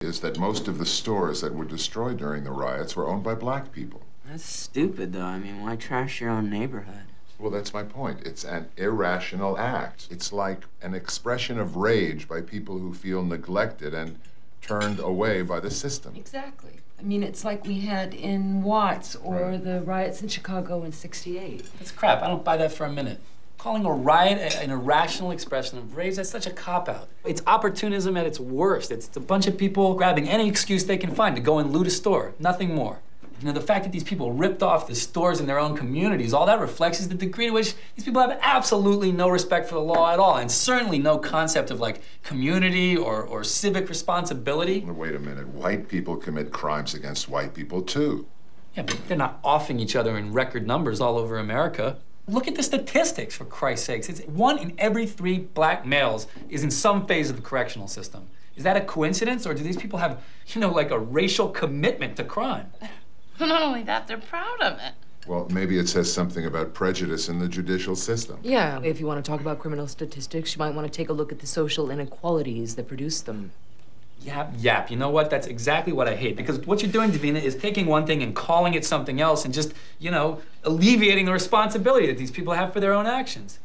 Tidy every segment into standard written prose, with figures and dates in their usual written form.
is that most of the stores that were destroyed during the riots were owned by black people. That's stupid, though. I mean, why trash your own neighborhood? Well, that's my point. It's an irrational act. It's like an expression of rage by people who feel neglected and turned away by the system. Exactly. I mean, it's like we had in Watts or the riots in Chicago in '68. That's crap. I don't buy that for a minute. Calling a riot an irrational expression of rage, that's such a cop-out. It's opportunism at its worst. It's a bunch of people grabbing any excuse they can find to go and loot a store, nothing more. You know, the fact that these people ripped off the stores in their own communities, all that reflects is the degree to which these people have absolutely no respect for the law at all, and certainly no concept of, like, community or civic responsibility. Wait a minute. White people commit crimes against white people, too. Yeah, but they're not offing each other in record numbers all over America. Look at the statistics, for Christ's sakes. It's 1 in every 3 black males is in some phase of the correctional system. Is that a coincidence, or do these people have, you know, like a racial commitment to crime? Not only that, they're proud of it. Well, maybe it says something about prejudice in the judicial system. Yeah, if you want to talk about criminal statistics, you might want to take a look at the social inequalities that produce them. Yap. You know what? That's exactly what I hate. Because what you're doing, Davina, is taking one thing and calling it something else and just, you know, alleviating the responsibility that these people have for their own actions.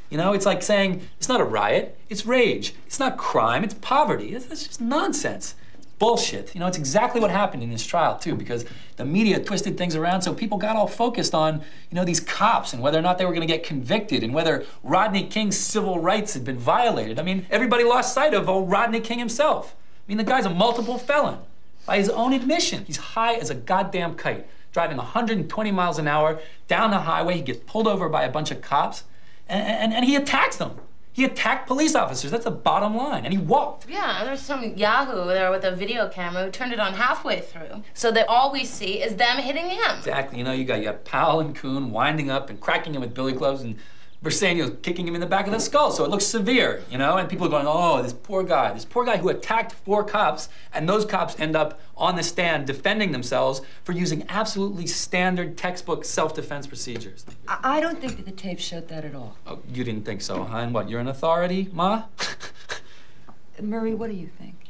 You know, it's like saying, it's not a riot, it's rage. It's not crime, it's poverty. That's just nonsense. It's bullshit. You know, it's exactly what happened in this trial, too, because the media twisted things around so people got all focused on, you know, these cops and whether or not they were going to get convicted and whether Rodney King's civil rights had been violated. I mean, everybody lost sight of old Rodney King himself. I mean, the guy's a multiple felon. By his own admission, he's high as a goddamn kite, driving 120 miles an hour down the highway. He gets pulled over by a bunch of cops, and he attacks them. He attacked police officers. That's the bottom line. And he walked. Yeah, there's some yahoo there with a video camera who turned it on halfway through, so that all we see is them hitting him. Exactly. You know, you got Powell and Kuhn winding up and cracking him with billy clubs, and Bersenio's kicking him in the back of the skull, so it looks severe, you know? And people are going, oh, this poor guy who attacked 4 cops, and those cops end up on the stand defending themselves for using absolutely standard textbook self-defense procedures. I don't think that the tape showed that at all. Oh, you didn't think so, huh? And what, you're an authority, Ma? Murray, what do you think?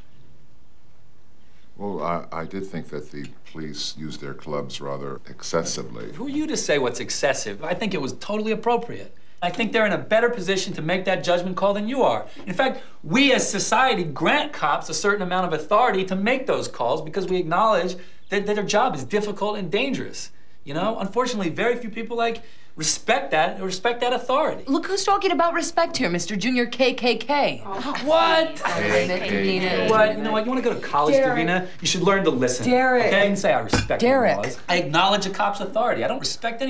Well, I did think that the police used their clubs rather excessively. Who are you to say what's excessive? I think it was totally appropriate. I think they're in a better position to make that judgment call than you are. In fact, we as society grant cops a certain amount of authority to make those calls because we acknowledge that their job is difficult and dangerous. You know, unfortunately, very few people respect that authority. Look who's talking about respect here, Mr. Junior KKK. Oh, what? KKK. What? You know what? You want to go to college, Derek. Davina? You should learn to listen. Derek. Okay? And say, I respect Derek. the laws. I acknowledge a cop's authority. I don't respect any